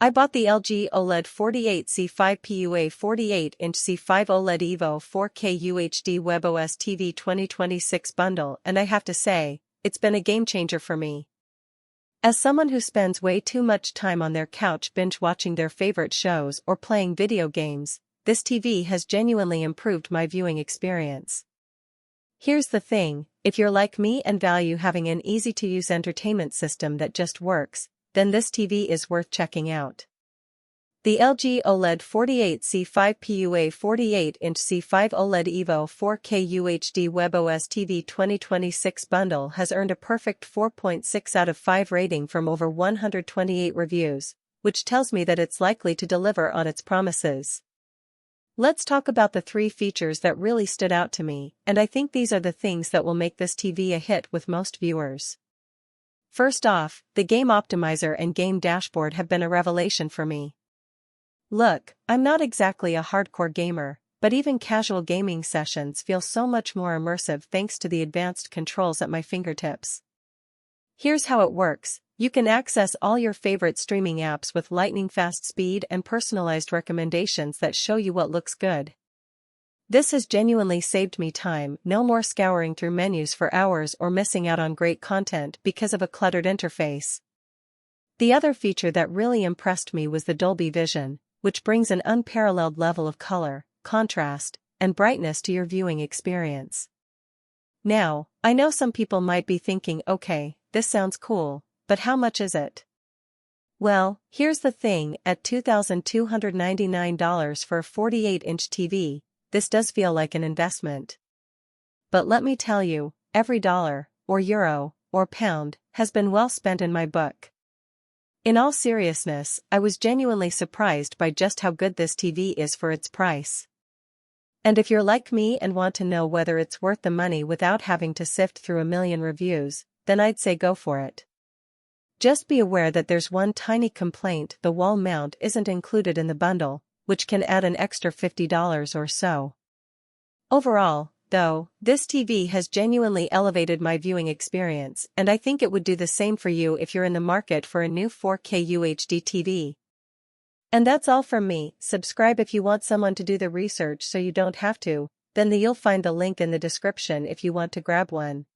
I bought the LG OLED 48C5PUA 48-inch C5 OLED Evo 4K UHD webOS TV 2026 bundle, and I have to say, it's been a game changer for me. As someone who spends way too much time on their couch binge-watching their favorite shows or playing video games, this TV has genuinely improved my viewing experience. Here's the thing, if you're like me and value having an easy-to-use entertainment system that just works, then this TV is worth checking out. The LG OLED 48C5PUA 48-inch C5 OLED Evo 4K UHD webOS TV 2026 bundle has earned a perfect 4.6 out of 5 rating from over 128 reviews, which tells me that it's likely to deliver on its promises. Let's talk about the 3 features that really stood out to me, and I think these are the things that will make this TV a hit with most viewers. First off, the game optimizer and game dashboard have been a revelation for me. Look, I'm not exactly a hardcore gamer, but even casual gaming sessions feel so much more immersive thanks to the advanced controls at my fingertips. Here's how it works. You can access all your favorite streaming apps with lightning-fast speed and personalized recommendations that show you what looks good. This has genuinely saved me time, no more scouring through menus for hours or missing out on great content because of a cluttered interface. The other feature that really impressed me was the Dolby Vision, which brings an unparalleled level of color, contrast, and brightness to your viewing experience. Now, I know some people might be thinking, okay, this sounds cool, but how much is it? Well, here's the thing, at $2,299 for a 48-inch TV, this does feel like an investment. But let me tell you, every dollar, or euro, or pound, has been well spent in my book. In all seriousness, I was genuinely surprised by just how good this TV is for its price. And if you're like me and want to know whether it's worth the money without having to sift through a million reviews, then I'd say go for it. Just be aware that there's one tiny complaint: the wall mount isn't included in the bundle, which can add an extra $50 or so. Overall, though, this TV has genuinely elevated my viewing experience, and I think it would do the same for you if you're in the market for a new 4K UHD TV. And that's all from me. Subscribe if you want someone to do the research so you don't have to, then you'll find the link in the description if you want to grab one.